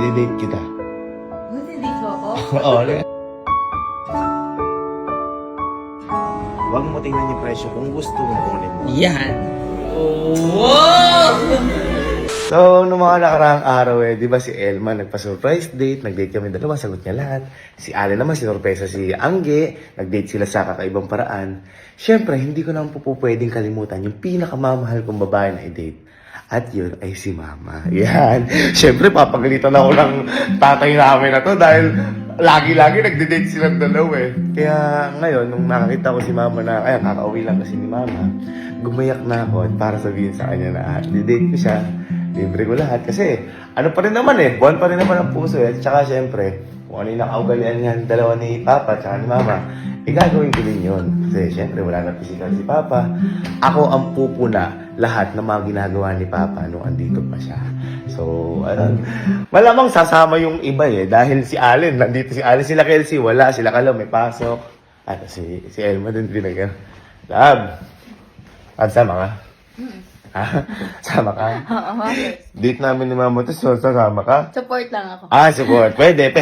I-date kita. Hindi ko ako. Oo. Huwag mo tingnan yung presyo kung gusto mo kunin mo. Yan. Wow! So, nung mga nakaraang araw di ba si Elma nagpa-surprise date, nag-date kami dalawa, sagot niya lahat. Si Ale naman, sinurpresa si Angge, nag-date sila sa kakaibang paraan. Siyempre, hindi ko naman po pwedeng kalimutan yung pinakamamahal kong babae na i-date. At yun ay si Mama. Yan. Siyempre, papagalitan ako ng tatay namin na to dahil lagi-lagi nagde-date silang dalawa Kaya ngayon, nung nakakita ko si Mama na, kakauwi lang kasi ni Mama, gumayak na ako at para sabihin sa kanya na, di-date ko siya. Libre ko lahat. Kasi, ano pa rin naman buwan pa rin naman ang puso At saka syempre, kung ano yung nakaugalian niya ng dalawa ni Papa at saka ni Mama, gagawin ko din yun. Kasi syempre, wala na physical si Papa. Ako ang pupuna lahat ng mga ginagawa ni Papa nung andito pa siya. So, malamang sasama yung iba Dahil si Allen, nandito si Allen, sila Kelsey, wala. Sila Kalo, may pasok. At si Elma din pinag- Lab, sama ka? Sama ka? Oo. Date namin ni Mama to, so sasama ka? Support lang ako. Support. Pwede.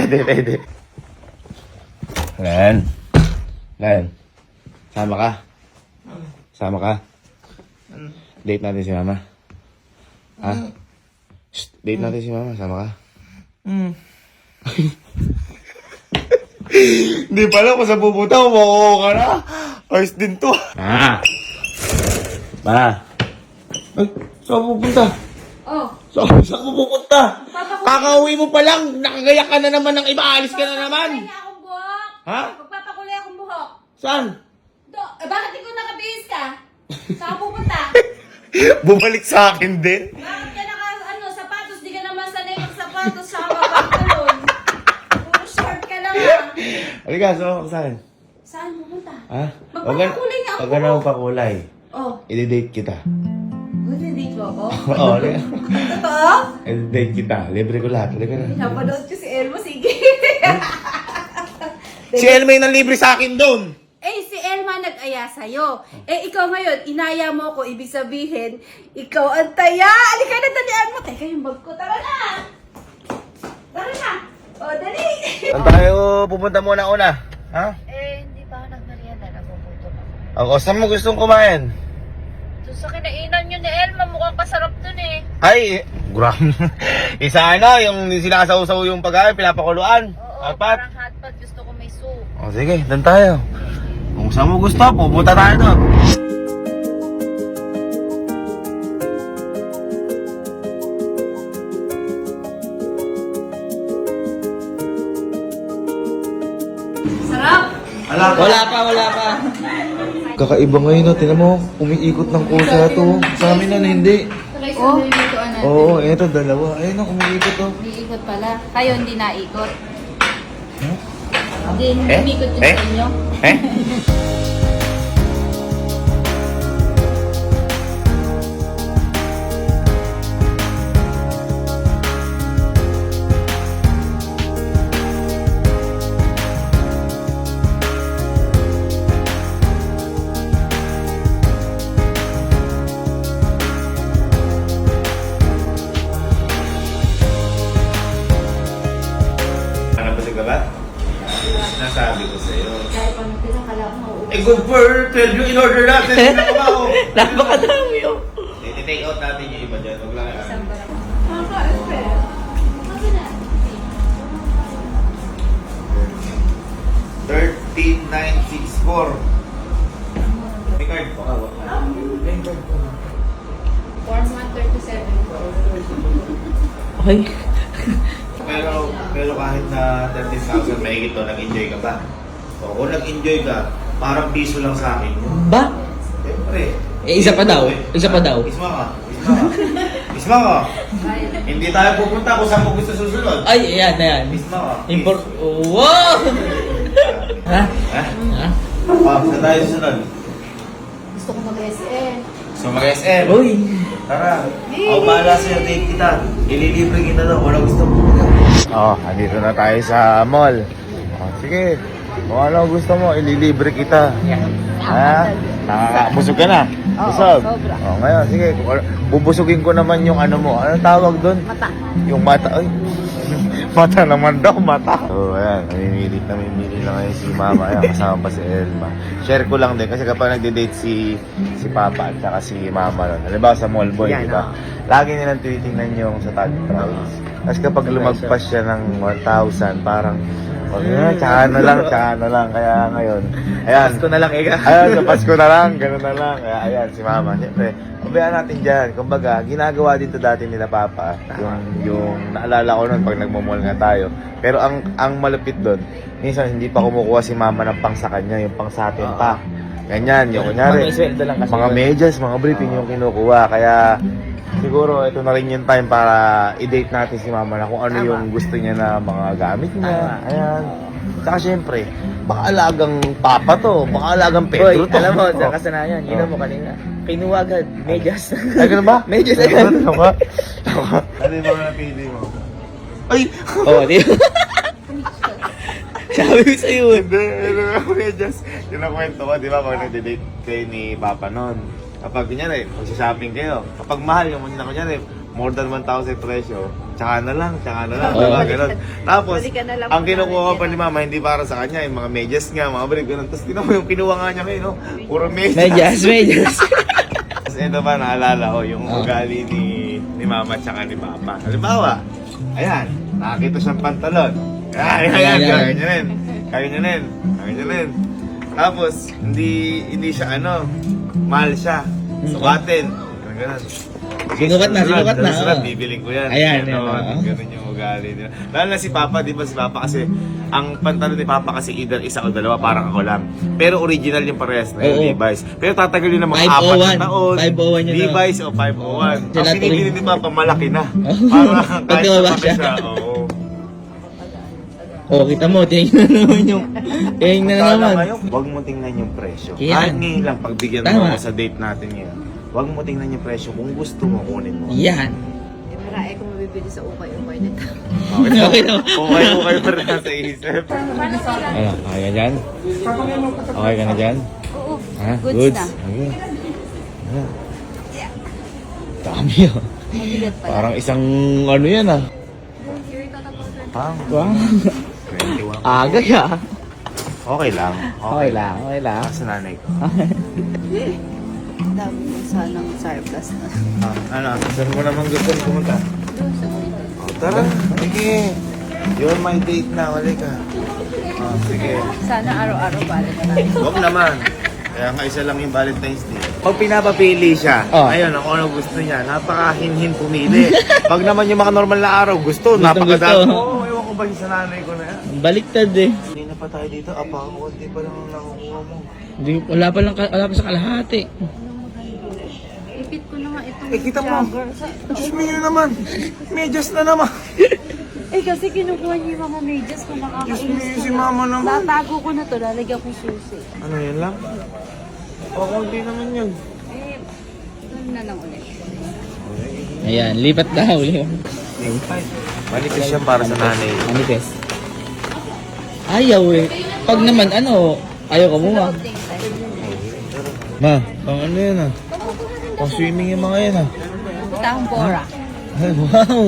Len. Sama ka? Sama ka? Date natin si Mama. Shh, date natin si Mama. Sama ka? Hindi pala kung sa pupunta, umuho ka na. Ayos din to. Ay, saan pupunta? Oh. Saan mo pupunta? Kakauwi mo pa lang, nakagayak ka na naman ng iba, alis ka na naman. Magpapakulay akong buhok. Ha? Magpapakulay akong buhok. Saan? Bakit ikaw nakabihis ka? Saan ka pupunta? Bumalik sa akin din. Bakit ka sapatos? Di ka naman sanay magsapatos sa pantalon. Puro short ka lang Halika, so saan? Saan pupunta? Huwag Magpapakulay nga ako. ka na magpakulay. Oh. I-date kita. Hindi ko ako? Oo, halika. Totoo? I-date kita. Libre ko lahat. Halika na. Napanood ko si Elmo, sige. Si Elma yung nanlibre sa akin doon. Si Elma nag-aya sa'yo. Ikaw ngayon, inaya mo ko, ibig sabihin, ikaw ang taya. Alika na, talian mo. Teka, yung bag ko. Tara na. Tara na. Dali. Saan tayo pupunta muna una? Ha? Hindi pa ako nagmerienda. Napuputo ako. Ako, saan mo gustong kumain? Doon sa kinainan nyo ni Elma, mukhang kasarap dun Ay, gram. Isa yung sinasawsaw yung pagkain, pinapakuluan. Oo, Apat. parang hotpot. Gusto ko may soup. Sige, doon tayo. Kung saan mo gusto, pupunta tayo doon. Sarap. Wala pa. Kakaiba ngayon, tinan mo, umiikot ng kusa to. Sa amin hindi. Oh. Oo, eto, dalawa. Ayun na, umiikot to. Iikot pala. Kayo hindi naikot. Huh? Hindi, umikot yun sa inyo. Nabusog ka ba? Nasabi ko sa'yo. Kaya pa nung pinakala ko mauubos. Good for 12 yung in-order natin. Hindi ka ba ako? Napakadami I-take out natin yung iba dyan. Huwag lang Isang barang. Maka-espera. Kasi na. 13964. May card po ka. Form 137. Ay. Pero kahit na 13,000 mahigit to, nag-enjoy ka ba? O kung nag-enjoy ka, parang piso lang sa akin. Ba? Siyempre. Isa pa daw. Isma Isma ka. Hindi tayo pupunta kung saan mo gusto susunod. Ay, ayan. Isma ka. Wow! Ha? Saan tayo susunod? Gusto ko mag-SM. So mag-SM. Uy. Tara. Ako bahala sa'yo, date kita. Ililibre kita daw. Wala gusto mo. Andito na tayo sa mall. Sige. Kung ano gusto mo, ililibre kita. Busog ka na? Busog? sobra. Ngayon, sige. Bubusugin ko naman yung ano mo. Anong tawag doon? Mata. Yung mata. Ay. Mata naman daw, mata. So, ayan, namimili na ngayon si Mama. Ayan, kasama pa si Elma. Share ko lang din kasi kapag nagde-date si Papa at saka si Mama nun. Halimbawa sa mall boy, di ba? Lagi nilang tinitingnan yung sa tag price. Tapos kapag lumagpas siya ng 1,000, parang, tsaka na lang. Kaya ngayon, ayan. Pasko na lang, Eka. Ayan, sa Pasko na lang, gano'n na lang. Kaya ayan, si Mama. Siyempre, pabayaan natin dyan. Kumbaga, ginagawa dito dati nila Papa. Yung naalala ko nun pag nagmamall nga tayo. Pero ang malupit doon, minsan hindi pa kumukuha si Mama ng pang sa kanya, yung pang sa atin pa. Ganyan, yung kunyari. Mga medyas, mga briefing yung kinukuha. Kaya, siguro ito na rin yung time para i-date natin si Mama na kung ano yung gusto niya na mga gamit niya. Ayan. Saka syempre, baka alagang Papa to, baka alagang Pedro to. Alam mo, sa kasanayan, yun mo kanina. Kinuha agad, medyas. Ay, ganun ba? Medyas agad. Tama. Ano yung mga napili mo? Ay! Oo, di ba? Sabi ko sa'yo eh. Hindi, medyas. Yung nakwento ko, di ba, pag nag-date kayo ni Papa noon, kapag kunyari, magsishopping kayo, kapag mahal yung na kunyari, more than 1,000 presyo, tsaka na lang, diba, ganun. Tapos, Balik ka na lang ang muna, kinukuha pa ganyan. ni Mama, hindi para sa kanya, yung mga medyas nga, mga brief, ganun. Tapos, tinan mo yung kinuha nga niya ngayon, no? Puro medyas. Medyas. Tapos, ito ba, naalala ko, yung ugali ni Mama tsaka ni Papa. Halimbawa, ayan, nakakita siyang pantalon. Ayan, ganyan rin. Tapos, hindi siya mahal siya. Sukatin. Ganun. Sinukat na. Sunod, bibiling ko yan. Ayan, Ganun yung ugali nila. Lalo na si Papa, di ba si Papa kasi, ang pantalon ni Papa kasi either isa o dalawa, parang ako lang. Pero original yung parehas na yung Oo. Levi's. Pero tatagal yun ng mga 4 501. na taon. 501 yun, Levi's o 501. Ang Sila pinipili tuloy. ni Papa, malaki na. Parang Pag kahit tumaba sa siya. Oo. Oo, kita mo, tingnan na naman yung... Tingnan na Kala naman. ngayon, huwag mo tingnan yung presyo. Yan. Kahit ngayon lang, pagbigyan mo Tama. ako sa date natin ngayon, huwag mo tingnan yung presyo. Kung gusto mo, kunin mo. Yan. Marami kung mabibili sa ukay-ukay na ito. Okay na. Okay pa rin nasa isip. Ayan, okay ka dyan? Okay ka na dyan? Oo, Ha? goods na. Okay. Ayan. Dami ah. Mabigat pala. Parang isang ano yan ah. Pang Wow. 21. Aga ya. Okay lang. Okay lang. Sa nanay ko. Dami yung sanang surplus na. Ano? Saan mo naman gusto pumunta? Doon sa mga Tara. Sige. You're my date na. Wali ka. Sige. Sana araw-araw balik na tayo. Huwag naman. Kaya nga isa lang yung Valentine's Day. Pag pinapapili siya, ayun, ako ano gusto niya, napaka-hinhin pumili. Pag naman yung mga normal na araw, gusto napakadami. Oo, ewan ko ba yung sa nanay ko na yan. Baliktad eh. Hindi na pa tayo dito, konti pa lang ang nakukuha mo. Hindi, wala pa sa kalahati. Ipit ko na nga itong Kita mo. jogger. Diyos mo yun naman. Medyas na naman. Kasi kinukuha niyo yung mga medyas kung Diyos mo nakakainis yun si mama naman. Tatago ko na to, lalagyan ko susi. Ano yun lang? Konti naman yun. Doon na lang ulit. Ayan, lipat daw. Manipis yan para sa nanay. Manifest. Ayaw eh. Pag naman ayaw ka muna. Ma, pang ano yan ah? Pang swimming yung mga yan ah. Putahong bora. Ay, wow!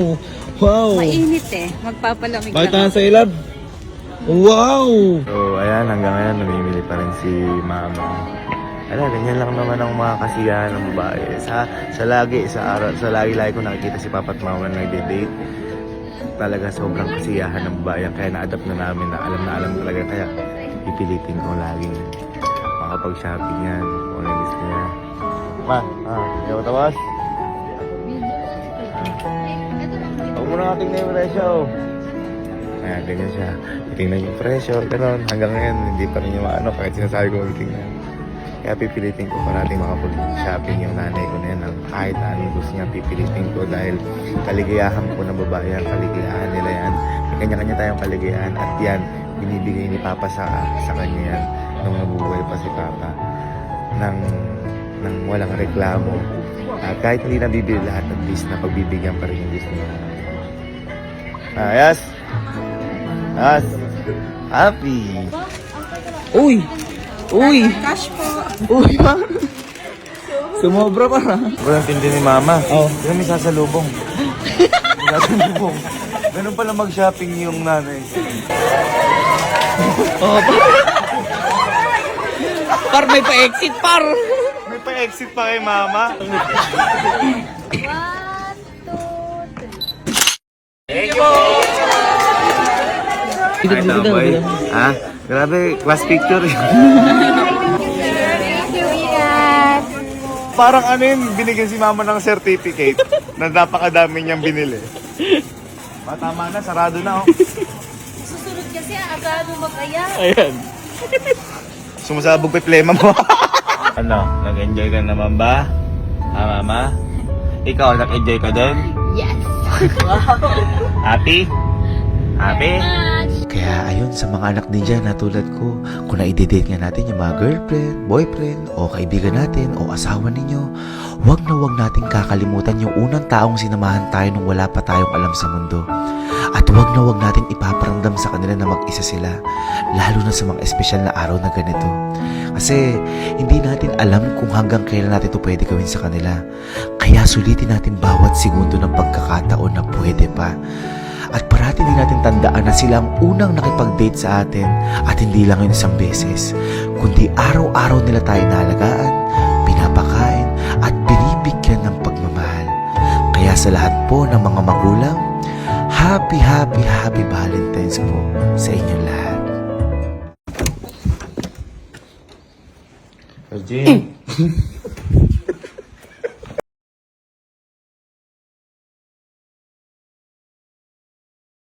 Wow! Mainit eh. Magpapalamig Bakit lang. nasa ilab? Wow! So, ayan, hanggang ngayon, namimili pa rin si mama. Ganyan lang naman ang mga kasiyahan ng babae. Sa lagi ko nakikita si papa at mama na nagde-date. Talaga sobrang kasiyahan ng babae. Kaya na-adapt na namin na alam talaga. Kaya pipilitin ko laging makapag-shopping yan. Kung ano yung gusto niya. Ma, hindi ako tawas? Huwag mo na tingnan yung presyo. Ayan, ganyan siya. Titingnan yung presyo, gano'n. Hanggang ngayon, hindi pa rin yung kahit sinasabi ko tingnan. Kaya pipilitin ko parating makapag-shopping yung nanay ko na yan. Kahit anong gusto niya, pipilitin ko dahil kaligayahan ko ng babae yan. Kaligayahan nila yan. May kanya-kanya tayong kaligayahan at yan, binibigay ni Papa sa kanya yan nung nabubuhay pa si Papa nang walang reklamo. At kahit hindi nabibili lahat, at least na pagbibigyan pa rin yung gusto niya. Yes! Yes! Happy! Uy! Uy! Cash po. Uy! Sumobra pa na. Walang tindi ni Mama. Oh. Hindi may sasalubong. May sasalubong. Ganun pala mag-shopping yung nanay. Oh, par may pa-exit, par. May pa-exit pa kay mama. 1, 2, 3. Thank you! Ay, boy. Ha? Grabe, class picture. Parang ano yun, binigyan si mama ng certificate na napakadami niyang binili. Tama na, sarado na oh. Susunod kasi agad mo mag-aya. Ayan. Sumasabog pa yung plema mo. Ano, nag-enjoy ka naman ba? Ha, mama? Ikaw, nag-enjoy ka din? Yes. Happy? Happy? Kaya ayun, sa mga anak din dyan na tulad ko, kung na-date nga natin yung mga girlfriend, boyfriend, o kaibigan natin, o asawa ninyo, wag na wag nating kakalimutan yung unang taong sinamahan tayo nung wala pa tayong alam sa mundo. At wag na wag natin ipaparamdam sa kanila na mag-isa sila, lalo na sa mga espesyal na araw na ganito. Kasi hindi natin alam kung hanggang kailan natin ito pwede gawin sa kanila. Kaya sulitin natin bawat segundo ng pagkakataon na pwede pa. At parati din natin tandaan na sila ang unang nakipag-date sa atin at hindi lang yun isang beses, kundi araw-araw nila tayo naalagaan, pinapakain at binibigyan ng pagmamahal. Kaya sa lahat po ng mga magulang, happy Valentine's po sa inyong lahat. Virgin,